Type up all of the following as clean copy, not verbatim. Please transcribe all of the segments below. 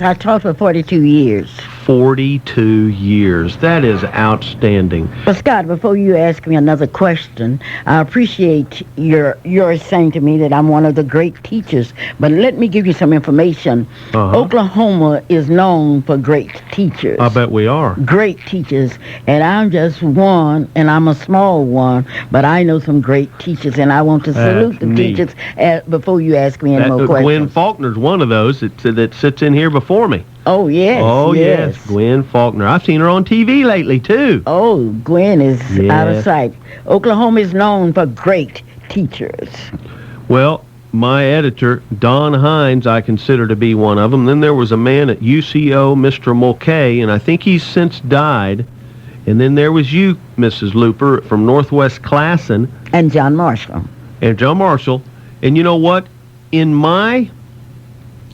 I taught for 42 years. 42 years. That is outstanding. But Scott, before you ask me another question, I appreciate your saying to me that I'm one of the great teachers. But let me give you some information. Oklahoma is known for great teachers. I bet we are. Great teachers. And I'm just one, and I'm a small one, but I know some great teachers, and I want to salute the teachers before you ask me any more questions. Gwen Faulkner's one of those that sits in here before me. Oh, yes. Oh, yes. Gwen Faulkner. I've seen her on TV lately, too. Oh, Gwen is out of sight. Oklahoma is known for great teachers. Well, my editor, Don Hines, I consider to be one of them. Then there was a man at UCO, Mr. Mulcahy, and I think he's since died. And then there was you, Mrs. Luper, from Northwest Classen. And John Marshall. And you know what? In my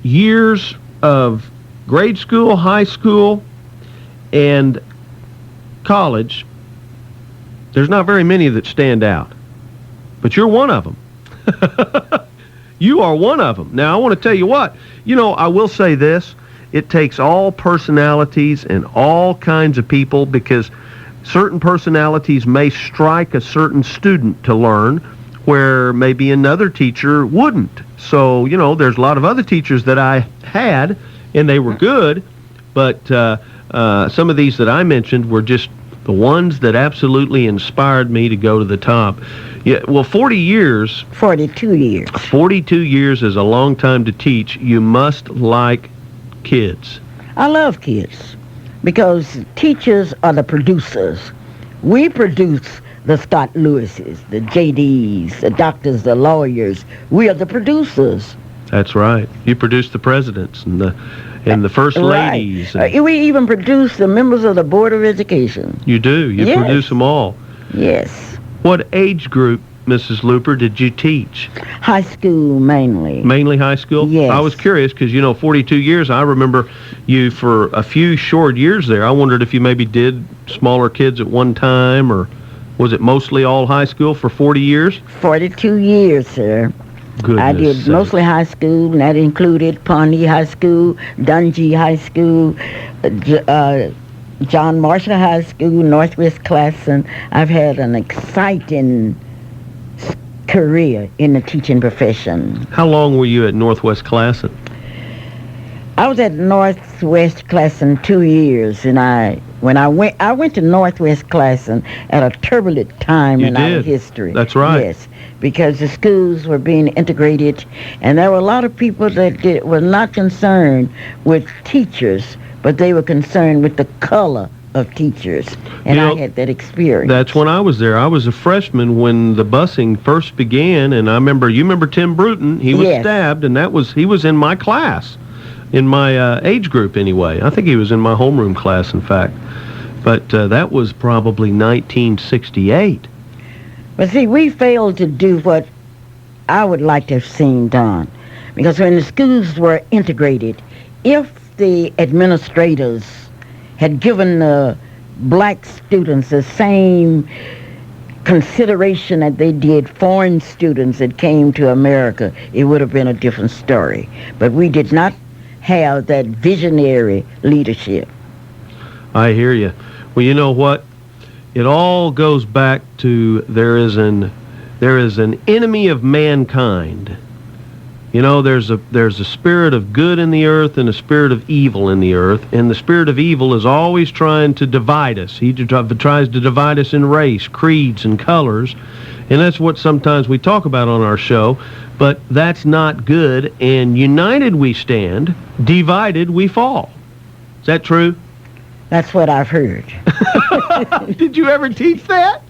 years of grade school, high school, and college, there's not very many that stand out. But you're one of them. You are one of them. Now, I want to tell you what. I will say this. It takes all personalities and all kinds of people, because certain personalities may strike a certain student to learn where maybe another teacher wouldn't. So, there's a lot of other teachers that I had, and they were good, but some of these that I mentioned were just the ones that absolutely inspired me to go to the top. Yeah, well, 40 years. 42 years. 42 years is a long time to teach. You must like kids. I love kids because teachers are the producers. We produce the Scott Lewises, the JDs, the doctors, the lawyers. We are the producers. That's right. You produce the presidents and the first ladies. We even produce the members of the Board of Education. You do. You produce them all. Yes. What age group, Mrs. Luper, did you teach? High school mainly. Mainly high school? Yes. I was curious because, 42 years, I remember you for a few short years there. I wondered if you maybe did smaller kids at one time, or was it mostly all high school for 40 years? 42 years, sir. Goodness I did sakes. mostly high school, and that included Pawnee High School, Dungy High School, John Marshall High School, Northwest Classen. I've had an exciting career in the teaching profession. How long were you at Northwest Classen? I was at Northwest Classen 2 years, and I went to Northwest Classen at a turbulent time in our history. That's right. Yes, because the schools were being integrated, and there were a lot of people that were not concerned with teachers, but they were concerned with the color of teachers, and I had that experience. That's when I was there. I was a freshman when the busing first began, and you remember Tim Bruton? He was stabbed, and he was in my class. In my age group, anyway. I think he was in my homeroom class, in fact. But that was probably 1968. But see, we failed to do what I would like to have seen done. Because when the schools were integrated, if the administrators had given the black students the same consideration that they did foreign students that came to America, it would have been a different story. But we did not have that visionary leadership. I hear you. Well, you know what? It all goes back to there is an enemy of mankind. There's a spirit of good in the earth and a spirit of evil in the earth, and the spirit of evil is always trying to divide us. He tries to divide us in race, creeds, and colors, and that's what sometimes we talk about on our show. But that's not good, and united we stand, divided we fall. Is that true? That's what I've heard. Did you ever teach that?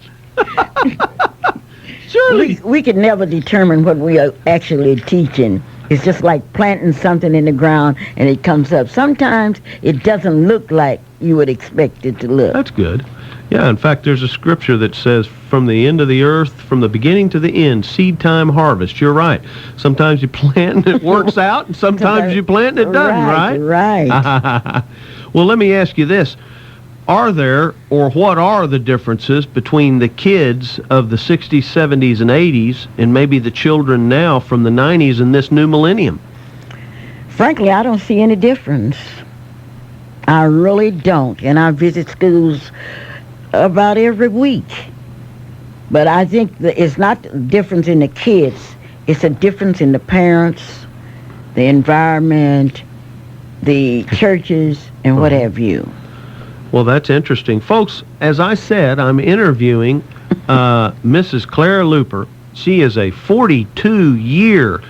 Surely. We could never determine what we are actually teaching. It's just like planting something in the ground and it comes up. Sometimes it doesn't look like you would expect it to look. That's good. Yeah, in fact, there's a scripture that says, from the end of the earth, from the beginning to the end, seed time, harvest. You're right. Sometimes you plant and it works out, and sometimes you plant and it doesn't, right? Right. Well, let me ask you this. Are there, or what are the differences between the kids of the 60s, 70s, and 80s, and maybe the children now from the 90s and this new millennium? Frankly, I don't see any difference. I really don't. And I visit schools about every week. But I think that it's not a difference in the kids. It's a difference in the parents, the environment, the churches, and what have you. Well, that's interesting. Folks, as I said, I'm interviewing Mrs. Clara Luper. She is a 42-year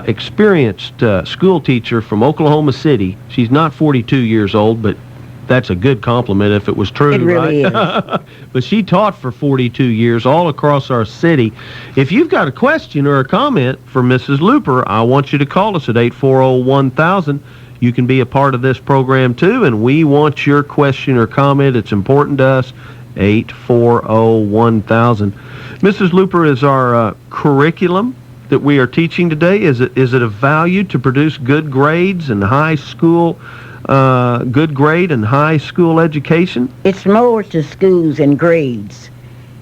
experienced school teacher from Oklahoma City. She's not 42 years old, but that's a good compliment if it was true, It really right? is. But she taught for 42 years all across our city. If you've got a question or a comment for Mrs. Luper, I want you to call us at 840-1000. You can be a part of this program, too, and we want your question or comment. It's important to us. 840-1000. Mrs. Luper, is our curriculum that we are teaching today, is it of value to produce good grades and high school, good grade and high school education? It's more to schools and grades.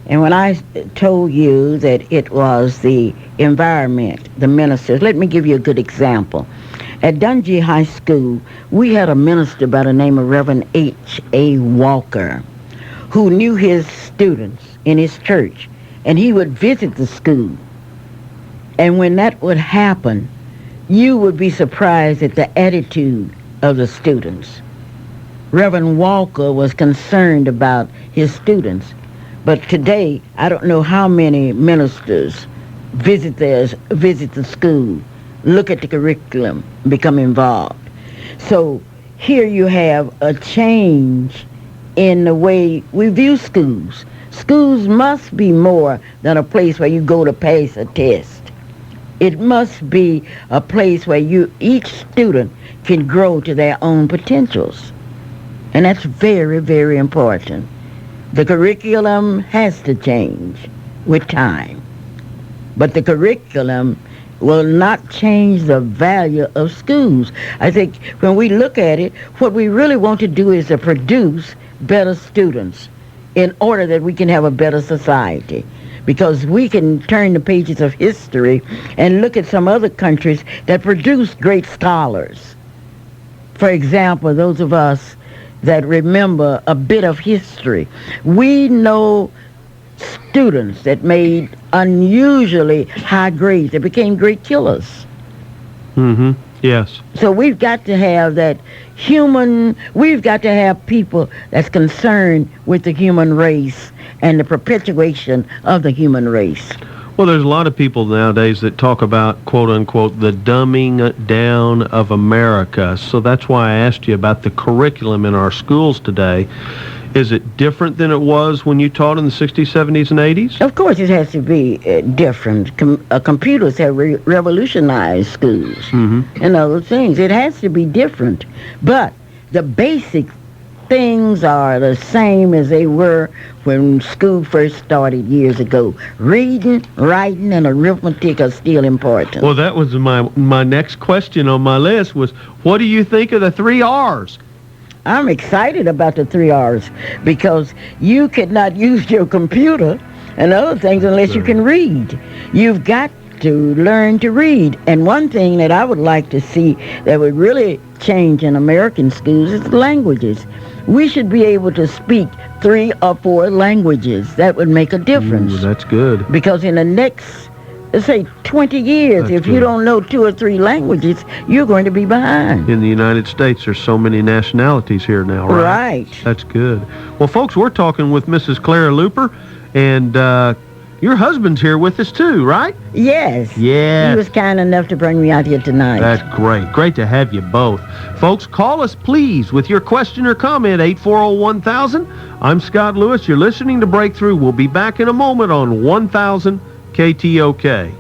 And when I told you that it was the environment, the ministers, let me give you a good example. At Dungy High School, we had a minister by the name of Reverend H.A. Walker, who knew his students in his church, and he would visit the school. And when that would happen, you would be surprised at the attitude of the students. Reverend Walker was concerned about his students, but today I don't know how many ministers visit the school, look at the curriculum, become involved. So here you have a change in the way we view schools. Schools must be more than a place where you go to pass a test. It must be a place where each student can grow to their own potentials. And that's very, very important. The curriculum has to change with time. But the curriculum will not change the value of schools. I think when we look at it, what we really want to do is to produce better students in order that we can have a better society. Because we can turn the pages of history and look at some other countries that produce great scholars. For example, those of us that remember a bit of history, we know students that made unusually high grades, that became great killers. Mm-hmm. Yes. So we've got to have we've got to have people that's concerned with the human race and the perpetuation of the human race. Well, there's a lot of people nowadays that talk about, quote unquote, the dumbing down of America. So that's why I asked you about the curriculum in our schools today. Is it different than it was when you taught in the 60s, 70s, and 80s? Of course it has to be different. Computers have revolutionized schools and other things. It has to be different. But the basic things are the same as they were when school first started years ago. Reading, writing, and arithmetic are still important. Well, that was my next question on my list was, what do you think of the 3 R's? I'm excited about the 3 R's because you cannot use your computer and other things unless you can read. You've got to learn to read. And one thing that I would like to see that would really change in American schools is languages. We should be able to speak 3 or 4 languages. That would make a difference. Ooh, that's good. Because in the next, let's say, 20 years, That's if you good. don't know 2 or 3 languages, you're going to be behind. In the United States, there's so many nationalities here now, right? Right. That's good. Well, folks, we're talking with Mrs. Clara Luper, and your husband's here with us too, right? Yes. Yes. He was kind enough to bring me out here tonight. That's great. Great to have you both. Folks, call us, please, with your question or comment, 840-1000. I'm Scott Lewis. You're listening to Breakthrough. We'll be back in a moment on 1000 KTOK.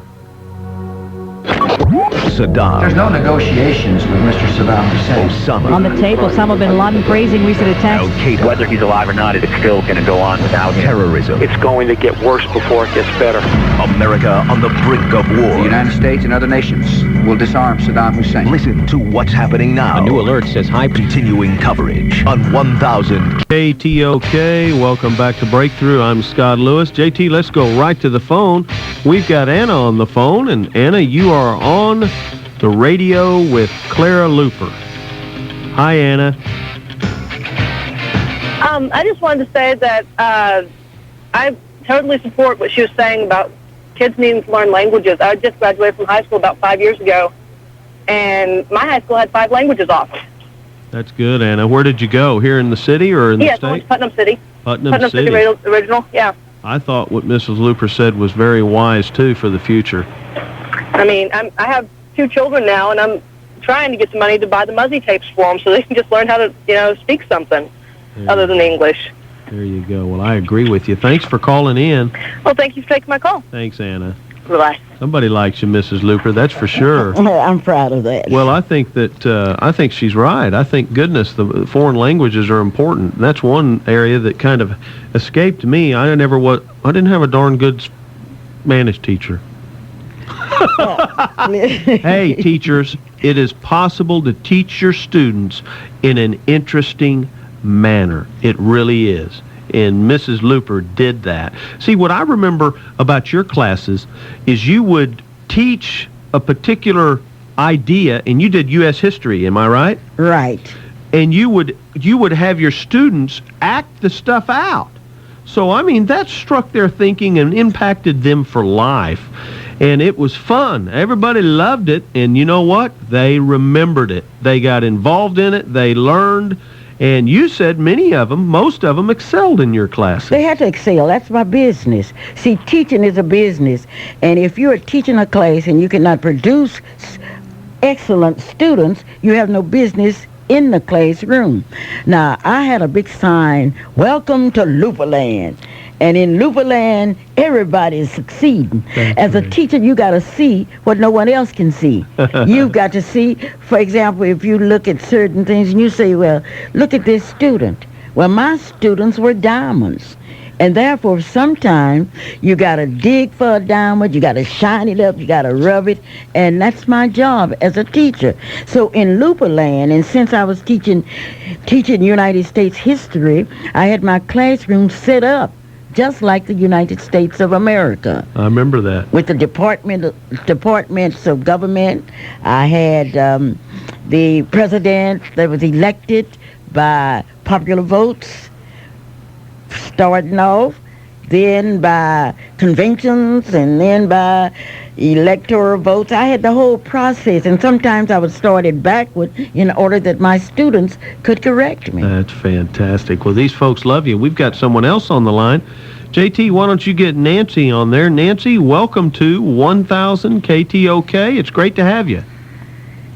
Saddam. There's no negotiations with Mr. Saddam Hussein. Osama. On the tape, Osama bin Laden praising recent attacks. Al-Qaeda. Whether he's alive or not, it's still going to go on without him. Terrorism. It's going to get worse before it gets better. America on the brink of The war. United States and other nations will disarm Saddam Hussein. Listen to what's happening now. A new alert says high. Continuing coverage on 1000 KTOK. Welcome back to Breakthrough. I'm Scott Lewis. JT, let's go right to the phone. We've got Anna on the phone, and Anna, you are on The Radio with Clara Luper. Hi, Anna. I just wanted to say that I totally support what she was saying about kids needing to learn languages. I just graduated from high school about 5 years ago, and my high school had 5 languages offered. That's good, Anna. Where did you go? Here in the city or in the Yes, state? I went to Putnam City. Putnam City. Original, yeah. I thought what Mrs. Luper said was very wise, too, for the future. I mean, I have 2 children now, and I'm trying to get some money to buy the Muzzy tapes for them so they can just learn how to, speak something other than English. There you go. Well, I agree with you. Thanks for calling in. Well, thank you for taking my call. Thanks, Anna. Bye-bye. Somebody likes you, Mrs. Luper, that's for sure. I'm proud of that. Well, I think she's right. I think, goodness, the foreign languages are important. That's one area that kind of escaped me. I didn't have a darn good Spanish teacher. Hey, teachers, it is possible to teach your students in an interesting manner. It really is. And Mrs. Luper did that. See, what I remember about your classes is you would teach a particular idea, and you did U.S. history, am I right? Right. And you would have your students act the stuff out. So, I mean, that struck their thinking and impacted them for life. And it was fun. Everybody loved it. And you know what? They remembered it. They got involved in it. They learned. And you said most of them excelled in your classes. They had to excel. That's my business. See, teaching is a business. And if you're teaching a class and you cannot produce excellent students, you have no business in the classroom. Now, I had a big sign, "Welcome to Luperland." And in Luperland, everybody is succeeding. As a teacher, you got to see what no one else can see. You've got to see, for example, if you look at certain things and you say, well, look at this student. Well, my students were diamonds. And therefore, sometimes you got to dig for a diamond, you got to shine it up, you got to rub it, and that's my job as a teacher. So in Luperland, and since I was teaching United States history, I had my classroom set up just like the United States of America. I remember that. With the departments of government, I had the president that was elected by popular votes, starting off, then by conventions, and then by electoral votes. I had the whole process, and sometimes I would start it backward in order that my students could correct me. That's fantastic. Well, these folks love you. We've got someone else on the line. JT, why don't you get Nancy on there? Nancy, welcome to 1000 KTOK. It's great to have you.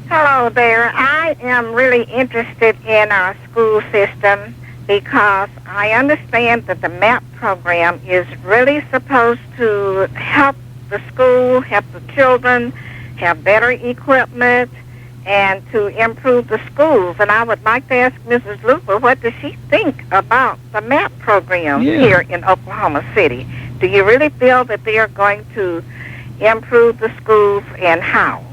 Hello there. I am really interested in our school system because I understand that the MAP program is really supposed to help the school, help the children, have better equipment, and to improve the schools. And I would like to ask Mrs. Luper, what does she think about the MAP program here in Oklahoma City? Do you really feel that they are going to improve the schools, and how?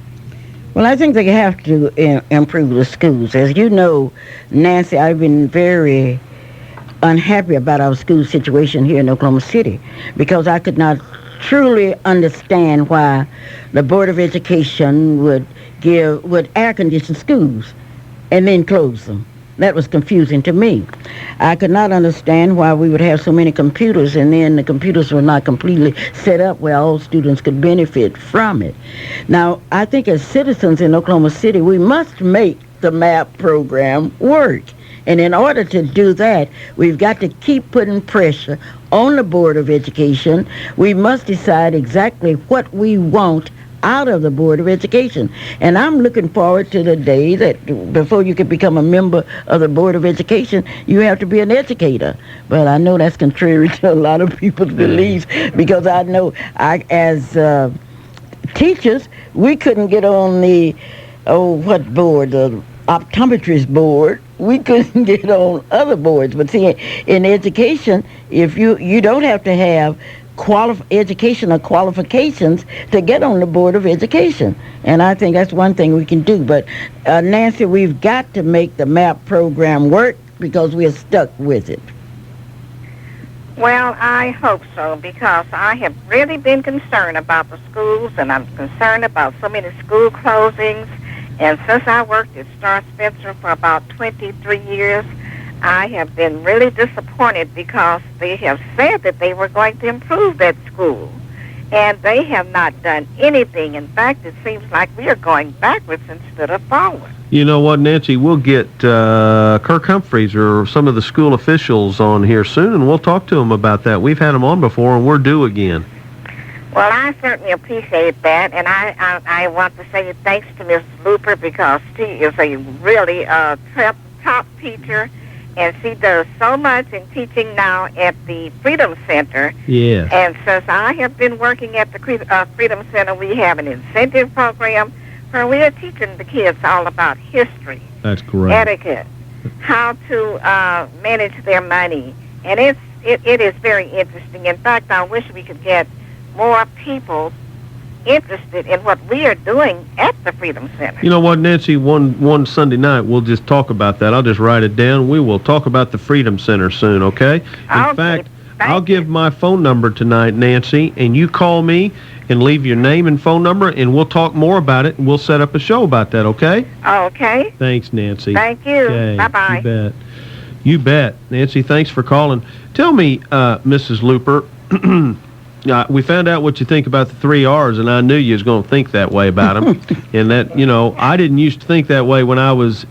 Well, I think they have to improve the schools. As you know, Nancy, I've been very unhappy about our school situation here in Oklahoma City because I could not truly understand why the Board of Education would air condition schools and then close them. That was confusing to me. I could not understand why we would have so many computers and then the computers were not completely set up where all students could benefit from it. Now, I think as citizens in Oklahoma City, we must make the MAP program work. And in order to do that, we've got to keep putting pressure on the Board of Education. We must decide exactly what we want out of the Board of Education. And I'm looking forward to the day that before you can become a member of the Board of Education, you have to be an educator. But I know that's contrary to a lot of people's beliefs because I know as teachers, we couldn't get on the, what board, the optometrist board. We couldn't get on other boards. But see, in education, if you don't have to have educational qualifications to get on the Board of Education. And I think that's one thing we can do. But Nancy, we've got to make the MAP program work because we're stuck with it. Well, I hope so, because I have really been concerned about the schools, and I'm concerned about so many school closings. And since I worked at Star Spencer for about 23 years, I have been really disappointed because they have said that they were going to improve that school. And they have not done anything. In fact, it seems like we are going backwards instead of forward. You know what, Nancy? We'll get Kirk Humphreys or some of the school officials on here soon, and we'll talk to them about that. We've had them on before, and we're due again. Well, I certainly appreciate that, and I want to say thanks to Miss Luper, because she is a really top teacher, and she does so much in teaching now at the Freedom Center. Yeah. And since I have been working at the Freedom Center, we have an incentive program where we are teaching the kids all about history, That's great. etiquette, how to manage their money, and it is very interesting. In fact, I wish we could get more people interested in what we are doing at the Freedom Center. You know what, Nancy? One Sunday night, we'll just talk about that. I'll just write it down. We will talk about the Freedom Center soon, okay? In fact, I'll give my phone number tonight, Nancy, and you call me and leave your name and phone number, and we'll talk more about it, and we'll set up a show about that, okay? Okay. Thanks, Nancy. Thank you. Okay, Bye-bye. You bet. You bet. Nancy, thanks for calling. Tell me, Mrs. Luper, we found out what you think about the 3 R's, and I knew you was going to think that way about them. And that, I didn't used to think that way when I was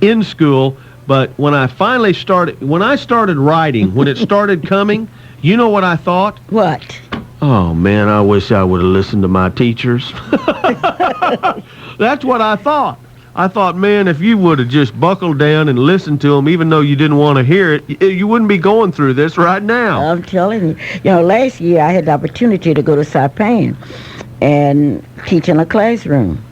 in school, but when I started writing, when it started coming, you know what I thought? What? Oh, man, I wish I would have listened to my teachers. That's what I thought. I thought, man, if you would have just buckled down and listened to them, even though you didn't want to hear it, you wouldn't be going through this right now. I'm telling you. Last year I had the opportunity to go to Saipan and teach in a classroom.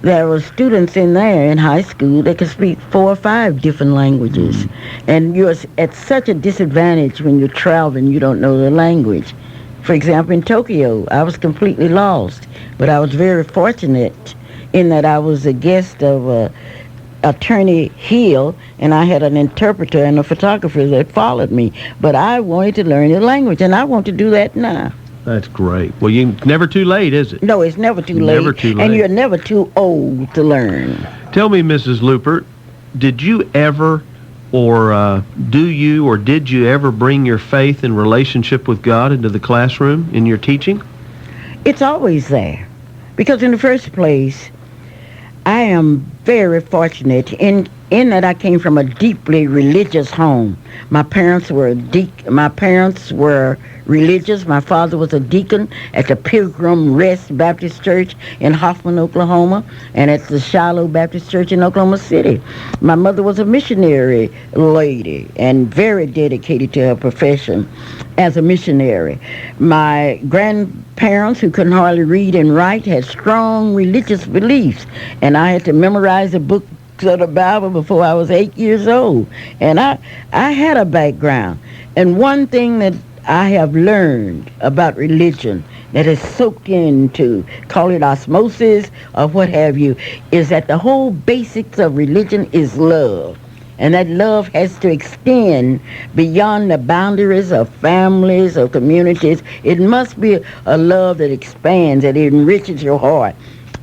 There were students in there in high school that could speak 4 or 5 different languages. Mm-hmm. And you're at such a disadvantage when you're traveling, you don't know the language. For example, in Tokyo, I was completely lost, but I was very fortunate in that I was a guest of Attorney Hill, and I had an interpreter and a photographer that followed me. But I wanted to learn the language, and I want to do that now. That's great. Well, never too late, is it? No, it's never too late. Never too late. And you're never too old to learn. Tell me, Mrs. Luper, did you ever did you ever bring your faith and relationship with God into the classroom in your teaching? It's always there. Because in the first place, I am very fortunate in that I came from a deeply religious home. My parents were religious. My father was a deacon at the Pilgrim Rest Baptist Church in Hoffman, Oklahoma, and at the Shiloh Baptist Church in Oklahoma City. My mother was a missionary lady and very dedicated to her profession as a missionary. My grandparents, who couldn't hardly read and write, had strong religious beliefs, and I had to memorize the book of the Bible before I was 8 years old. And I had a background. And one thing that I have learned about religion that is soaked into, call it osmosis or what have you, is that the whole basics of religion is love. And that love has to extend beyond the boundaries of families or communities. It must be a love that expands, that enriches your heart.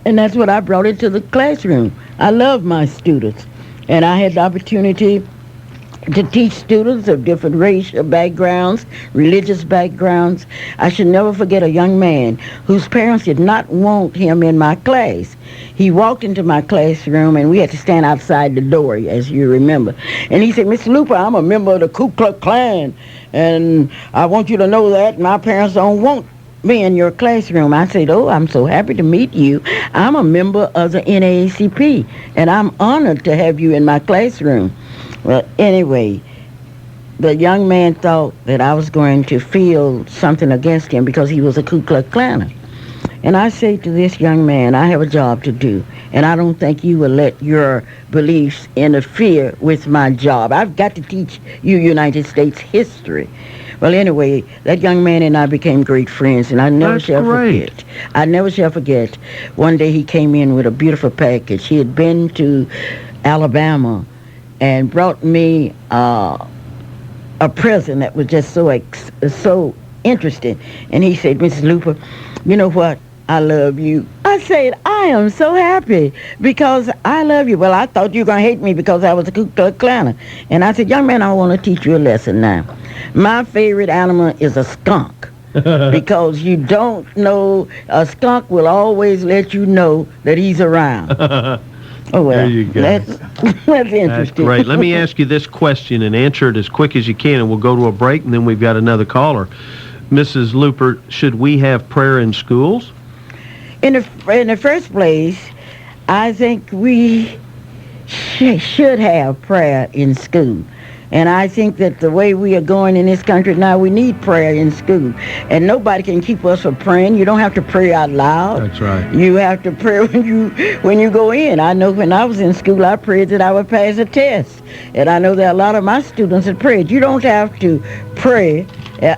And that's what I brought into the classroom. I love my students. And I had the opportunity to teach students of different racial backgrounds, religious backgrounds. I should never forget a young man whose parents did not want him in my class. He walked into my classroom, and we had to stand outside the door, as you remember. And he said, "Mr. Luper, I'm a member of the Ku Klux Klan, and I want you to know that my parents don't want me in your classroom." I said, "Oh, I'm so happy to meet you. I'm a member of the NAACP, and I'm honored to have you in my classroom." Well, anyway, the young man thought that I was going to feel something against him because he was a Ku Klux Klaner. And I say to this young man, I have a job to do, and I don't think you will let your beliefs interfere with my job. I've got to teach you United States history. Well, anyway, that young man and I became great friends, and I never shall forget. I never shall forget. One day he came in with a beautiful package. He had been to Alabama and brought me a present that was just so interesting. And he said, "Mrs. Luper, you know what? I love you." I said, "I am so happy because I love you." "Well, I thought you were going to hate me because I was a Ku Klux Klaner." And I said, "Young man, I want to teach you a lesson now. My favorite animal is a skunk." Because you don't know, a skunk will always let you know that he's around. Oh, well, There you go. That's interesting. That's great. Let me ask you this question and answer it as quick as you can, and we'll go to a break, and then we've got another caller. Mrs. Luper, should we have prayer in schools? In the first place, I think we should have prayer in school. And I think that the way we are going in this country now, we need prayer in school. And nobody can keep us from praying. You don't have to pray out loud. That's right. You have to pray when you go in. I know when I was in school, I prayed that I would pass a test. And I know that a lot of my students have prayed. You don't have to pray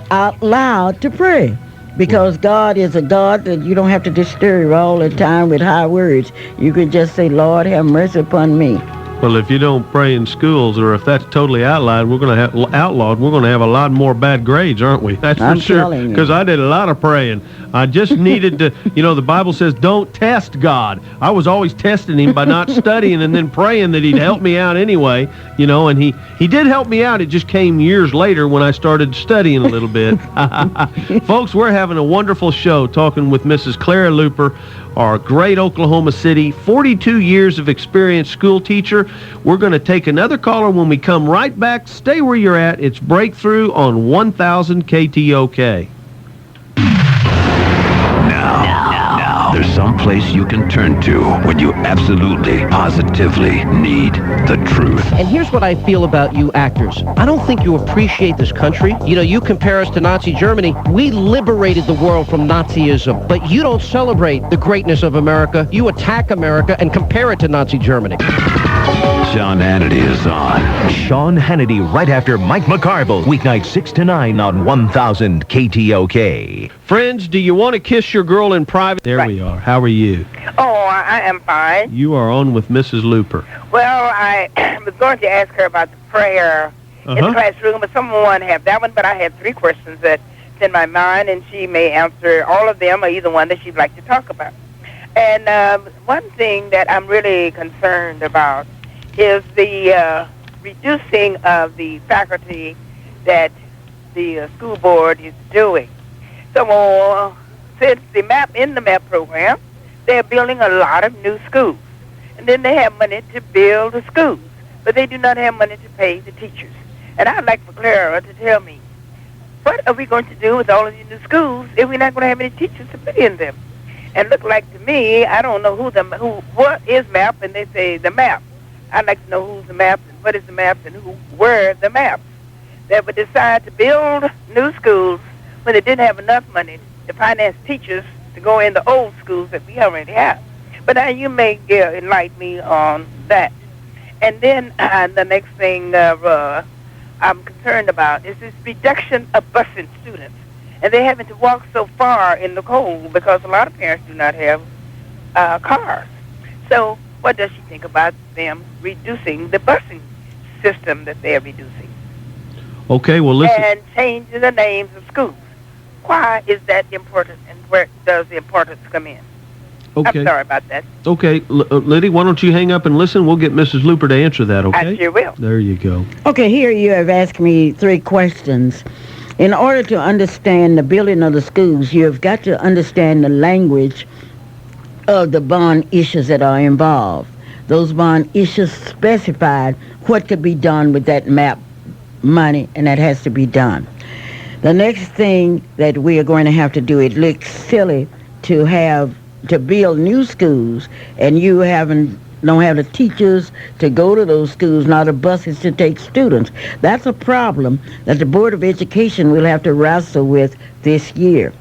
out loud to pray. Because God is a God that you don't have to disturb all the time with high words. You can just say, "Lord, have mercy upon me." Well, if you don't pray in schools, or if that's totally outlawed, we're going to have a lot more bad grades, aren't we? That's for I'm sure. telling you. Because I did a lot of praying. I just needed to, the Bible says don't test God. I was always testing him by not studying and then praying that he'd help me out anyway, and he did help me out. It just came years later when I started studying a little bit. Folks, we're having a wonderful show talking with Mrs. Clara Luper, our great Oklahoma City, 42 years of experience school teacher. We're going to take another caller when we come right back. Stay where you're at. It's Breakthrough on 1000 KTOK. Now, there's some place you can turn to when you absolutely, positively need the truth. And here's what I feel about you actors. I don't think you appreciate this country. You compare us to Nazi Germany. We liberated the world from Nazism, but you don't celebrate the greatness of America. You attack America and compare it to Nazi Germany. Sean Hannity is on. Sean Hannity right after Mike McCarville. Weeknight 6 to 9 on 1000 KTOK. Friends, do you want to kiss your girl in private? There we are. How are you? Oh, I am fine. You are on with Mrs. Luper. Well, I was going to ask her about the prayer in the classroom, but someone had that one, but I had 3 questions that's in my mind, and she may answer all of them or either one that she'd like to talk about. And one thing that I'm really concerned about is the reducing of the faculty that the school board is doing. So since the MAP program, they're building a lot of new schools. And then they have money to build the schools, but they do not have money to pay the teachers. And I'd like for Clara to tell me, what are we going to do with all of these new schools if we're not going to have any teachers to put in them? And look like to me, I don't know what is MAP, and they say the MAP. I'd like to know who's the MAP and what is the MAP and where the MAP that would decide to build new schools when they didn't have enough money to finance teachers to go in the old schools that we already have. But now you may enlighten me on that. And then the next thing I'm concerned about is this reduction of busing students. And they're having to walk so far in the cold because a lot of parents do not have cars. So what does she think about them reducing the busing system that they're reducing? Okay, well, listen. And changing the names of schools. Why is that important, and where does the importance come in? Okay. I'm sorry about that. Okay, Liddy, why don't you hang up and listen? We'll get Mrs. Luper to answer that, okay? I sure will. There you go. Okay, here you have asked me 3 questions. In order to understand the building of the schools, you have got to understand the language of the bond issues that are involved. Those bond issues specified what could be done with that MAP money, and that has to be done. The next thing that we are going to have to do, it looks silly to build new schools and you don't have the teachers to go to those schools, not the buses to take students. That's a problem that the Board of Education will have to wrestle with this year.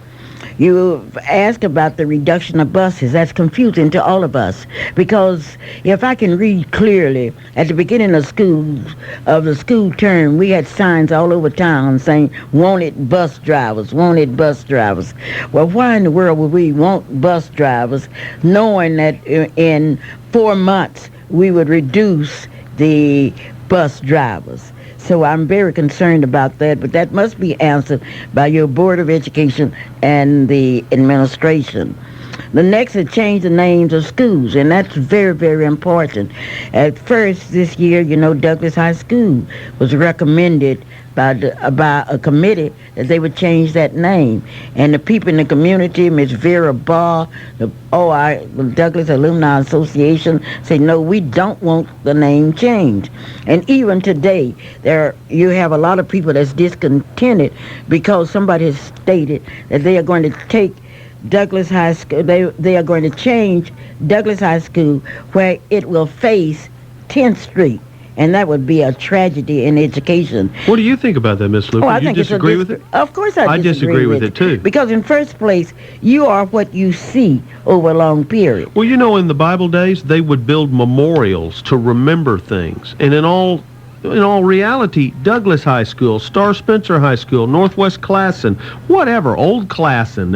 You asked about the reduction of buses. That's confusing to all of us because if I can read clearly, at the beginning of the school term, we had signs all over town saying, wanted bus drivers, wanted bus drivers. Well, why in the world would we want bus drivers knowing that in 4 months we would reduce the bus drivers? So I'm very concerned about that, but that must be answered by your Board of Education and the administration. The next is change the names of schools, and that's very, very important. At first this year, Douglas High School was recommended by a committee that they would change that name. And the people in the community, Ms. Vera Barr, the Douglas Alumni Association, say, no, we don't want the name changed. And even today, you have a lot of people that's discontented because somebody has stated that they are going to take Douglas High School, they are going to change Douglas High School where it will face 10th Street. And that would be a tragedy in education. What do you think about that, Miss Luper? I You think disagree with it? Of course I disagree with it, too. Because in first place, you are what you see over a long period. Well, in the Bible days, they would build memorials to remember things. And in all reality, Douglas High School, Star Spencer High School, Northwest Classen, whatever, Old Classen,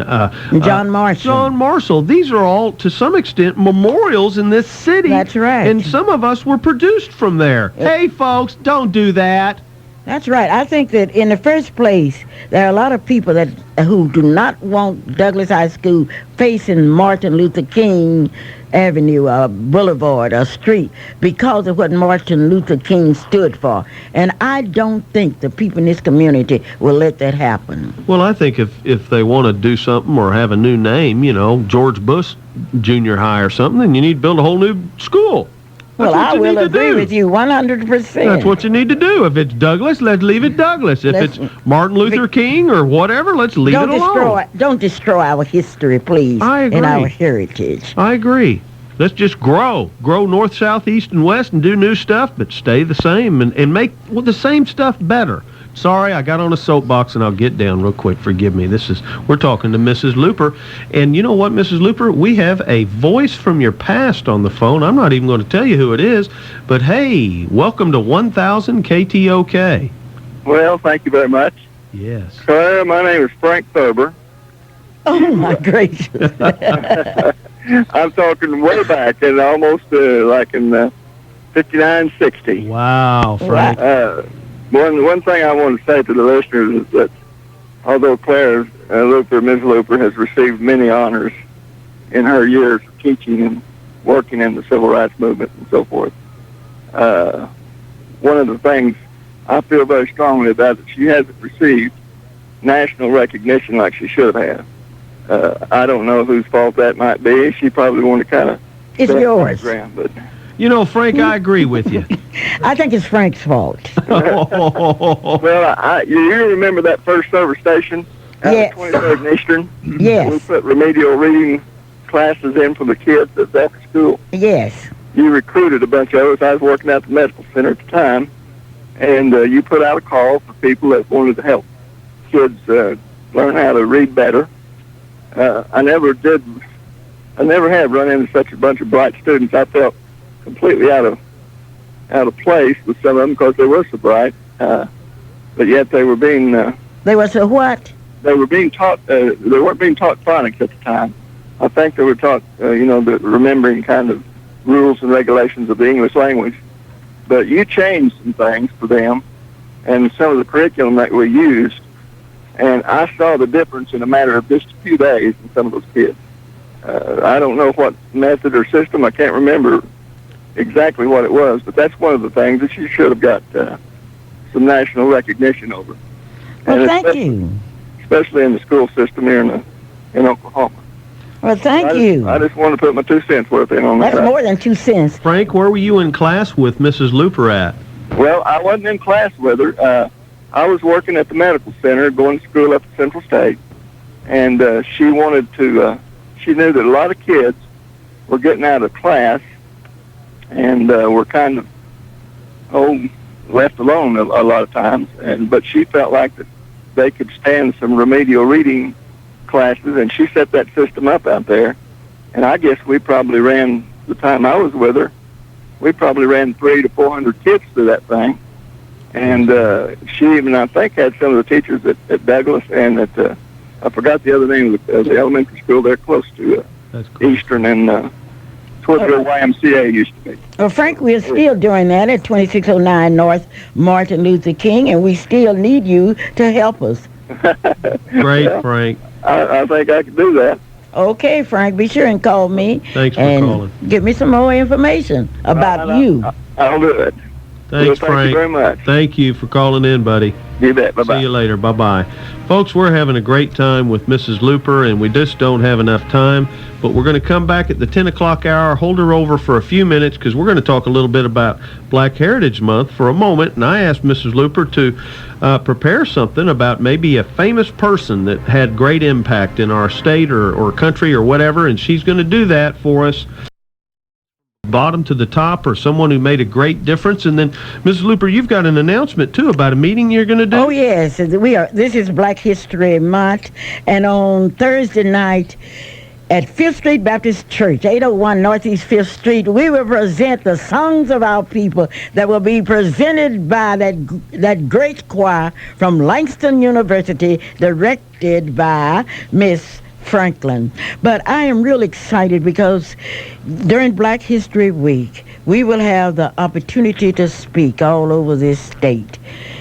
John Marshall, these are all, to some extent, memorials in this city. That's right. And some of us were produced from there. Hey, folks, don't do that. That's right. I think that in the first place, there are a lot of people who do not want Douglas High School facing Martin Luther King Avenue, Boulevard, or street, because of what Martin Luther King stood for. And I don't think the people in this community will let that happen. Well, I think if they want to do something or have a new name, George Bush Junior High or something, then you need to build a whole new school. Well, I will agree with you 100%. That's what you need to do. If it's Douglas, let's leave it Douglas. If it's Martin Luther King or whatever, let's leave it alone. Don't destroy our history, please, I agree. And our heritage. I agree. Let's just grow north, south, east, and west, and do new stuff, but stay the same and make the same stuff better. Sorry, I got on a soapbox, and I'll get down real quick. Forgive me. We're talking to Mrs. Luper. And you know what, Mrs. Luper? We have a voice from your past on the phone. I'm not even going to tell you who it is. But, hey, welcome to 1000 KTOK. Well, thank you very much. Yes. Clara, my name is Frank Thurber. Oh, my gracious. I'm talking way back, and almost like in 59, 60. Wow, Frank. One thing I want to say to the listeners is that although Clara Luper, Ms. Luper, has received many honors in her years of teaching and working in the civil rights movement and so forth, one of the things I feel very strongly about is she hasn't received national recognition like she should have. I don't know whose fault that might be. She probably wanted to kind of... It's yours. But Frank, I agree with you. I think it's Frank's fault. Well, you remember that first service station out Yes. of 23rd and Eastern? Yes. We put remedial reading classes in for the kids at that school. Yes. You recruited a bunch of us. I was working at the medical center at the time, and you put out a call for people that wanted to help kids learn how to read better. I never have run into such a bunch of bright students. I felt completely out of place with some of them because they were so bright, but yet they were being they were so what? They were being taught. They weren't being taught phonics at the time. I think they were taught, the remembering kind of rules and regulations of the English language. But you changed some things for them, and some of the curriculum that we used, and I saw the difference in a matter of just a few days in some of those kids. I don't know what method or system. I can't remember exactly what it was, but that's one of the things that you should have got some national recognition over. Well, thank you. Especially in the school system here in Oklahoma. Well, thank you. I just want to put my 2 cents worth in on that. That's more than 2 cents. Frank, where were you in class with Mrs. Luper at? Well, I wasn't in class with her. I was working at the medical center, going to school up at Central State, and she wanted to, she knew that a lot of kids were getting out of class and were kind of, left alone a lot of times, but she felt like that they could stand some remedial reading classes, and she set that system up out there. And I guess we probably ran, the time I was with her, we probably ran 300 to 400 kids through that thing. And she even, I think, had some of the teachers at Douglas and at, I forgot the other name of the elementary school there close to Eastern and That's where the old YMCA used to be. Well, Frank, we're still doing that at 2609 North Martin Luther King, and we still need you to help us. Great, Frank. I think I can do that. Okay, Frank, be sure and call me. Thanks for and calling. Give me some more information about you. I'll do it. Thanks, Thank Frank. you very much. Thank you for calling in, buddy. You bet. Bye-bye. See you later. Bye-bye. Folks, we're having a great time with Mrs. Luper, and we just don't have enough time. But we're going to come back at the 10 o'clock hour, hold her over for a few minutes, because we're going to talk a little bit about Black Heritage Month for a moment. And I asked Mrs. Luper to prepare something about maybe a famous person that had great impact in our state or country or whatever, and she's going to do that for us. Bottom to the top, or someone who made a great difference. And then, Mrs. Luper, you've got an announcement too about a meeting you're going to do. Oh yes, this is Black History Month, and on Thursday night at 5th Street Baptist Church, 801 Northeast 5th Street, we will present the songs of our people that will be presented by that great choir from Langston University, directed by Miss Franklin. But I am real excited because during Black History Week, we will have the opportunity to speak all over this state.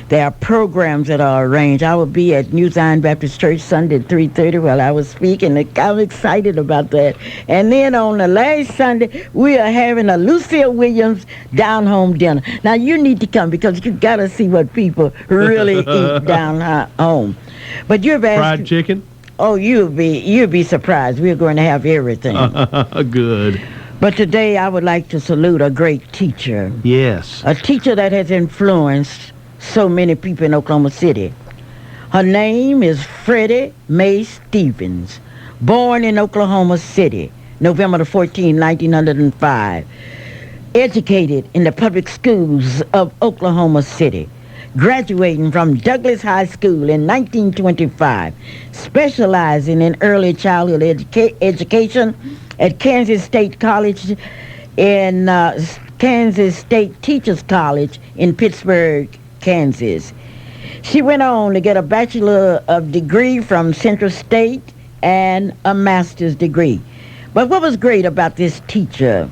There are programs that are arranged. I will be at New Zion Baptist Church Sunday at 3:30 while I was speaking. I'm excited about that. And then on the last Sunday, we are having a Lucille Williams down-home dinner. Now, you need to come because you got to see what people really eat down home. But you've asked... Fried chicken? Oh, you'll be surprised. We're going to have everything. Good. But today I would like to salute a great teacher. Yes. A teacher that has influenced so many people in Oklahoma City. Her name is Freddie Mae Stevens, born in Oklahoma City, November the 14th, 1905. Educated in the public schools of Oklahoma City. Graduating from Douglas High School in 1925, specializing in early childhood education at Kansas State College in Kansas State Teachers College in Pittsburgh, Kansas. She went on to get a Bachelor of Degree from Central State and a Master's degree. But what was great about this teacher?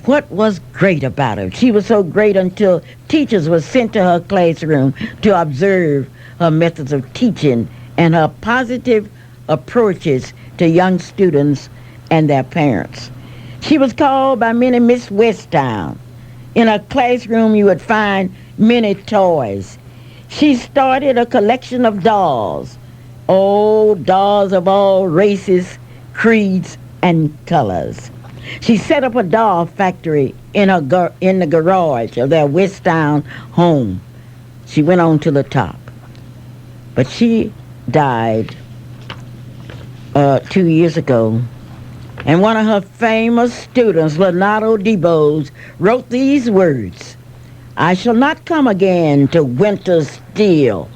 What was great about her? She was so great until teachers were sent to her classroom to observe her methods of teaching and her positive approaches to young students and their parents. She was called by many Miss Westtown. In her classroom, you would find many toys. She started a collection of dolls, dolls of all races, creeds, and colors. She set up a doll factory in the garage of their Westtown home. She went on to the top. But she died 2 years ago. And one of her famous students, Leonardo DeBose, wrote these words: I shall not come again to winter still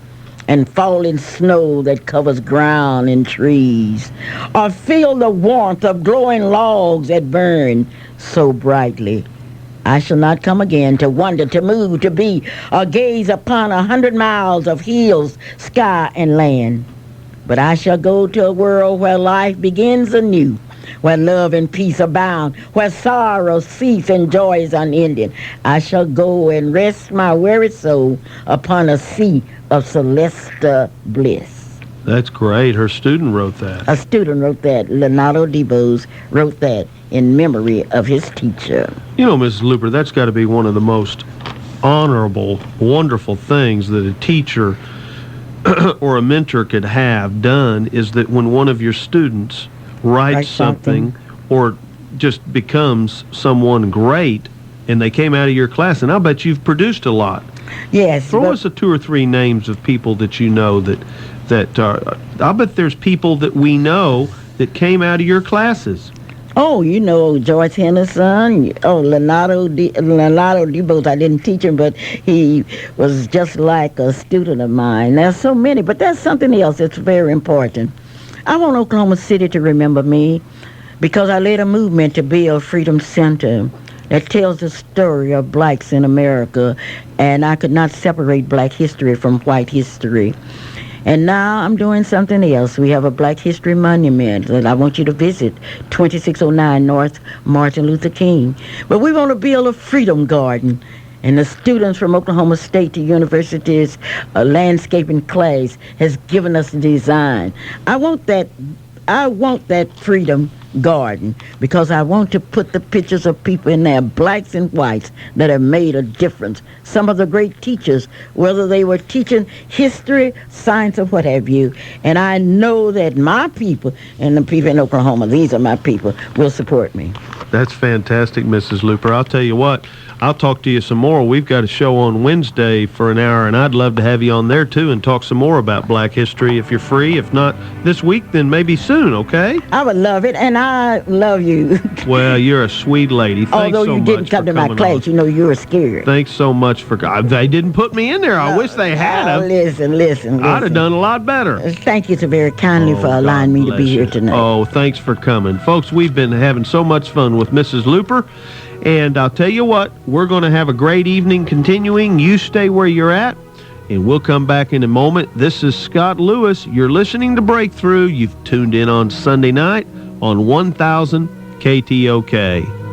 and falling snow that covers ground and trees, or feel the warmth of glowing logs that burn so brightly. I shall not come again to wonder, to move, to be, or gaze upon 100 miles of hills, sky, and land. But I shall go to a world where life begins anew, where love and peace abound, where sorrow cease and joy is unending. I shall go and rest my weary soul upon a sea of celestial bliss. That's great. Her student wrote that. A student wrote that. Leonardo DeBose wrote that in memory of his teacher. You know, Mrs. Luper, that's got to be one of the most honorable, wonderful things that a teacher or a mentor could have done, is that when one of your students writes something or just becomes someone great and they came out of your class, and I'll bet you've produced a lot. Yes. Throw us 2 or 3 names of people that you know that I'll bet there's people that we know that came out of your classes. Oh, you know, George Henderson. Oh, Leonardo DeBose. I didn't teach him, but he was just like a student of mine. There's so many, but there's something else that's very important. I want Oklahoma City to remember me because I led a movement to build Freedom Center that tells the story of blacks in America, and I could not separate black history from white history. And now I'm doing something else. We have a Black History Monument that I want you to visit, 2609 North Martin Luther King. But we want to build a Freedom Garden. And the students from Oklahoma State University's landscaping class has given us the design. I want that Freedom Garden because I want to put the pictures of people in there, blacks and whites, that have made a difference. Some of the great teachers, whether they were teaching history, science, or what have you. And I know that my people and the people in Oklahoma, these are my people, will support me. That's fantastic, Mrs. Luper. I'll tell you what, I'll talk to you some more. We've got a show on Wednesday for an hour, and I'd love to have you on there, too, and talk some more about Black history if you're free. If not this week, then maybe soon, okay? I would love it, and I love you. Well, you're a sweet lady. Thanks Although so you much didn't come for to my coming class, on. you know you were scared. Thanks so much for... They didn't put me in there. I wish they had. Listen. I'd have done a lot better. Thank you so very kindly for allowing me to be here tonight. Oh, thanks for coming. Folks, we've been having so much fun with Mrs. Luper. And I'll tell you what, we're going to have a great evening continuing. You stay where you're at, and we'll come back in a moment. This is Scott Lewis. You're listening to Breakthrough. You've tuned in on Sunday night on 1000 KTOK.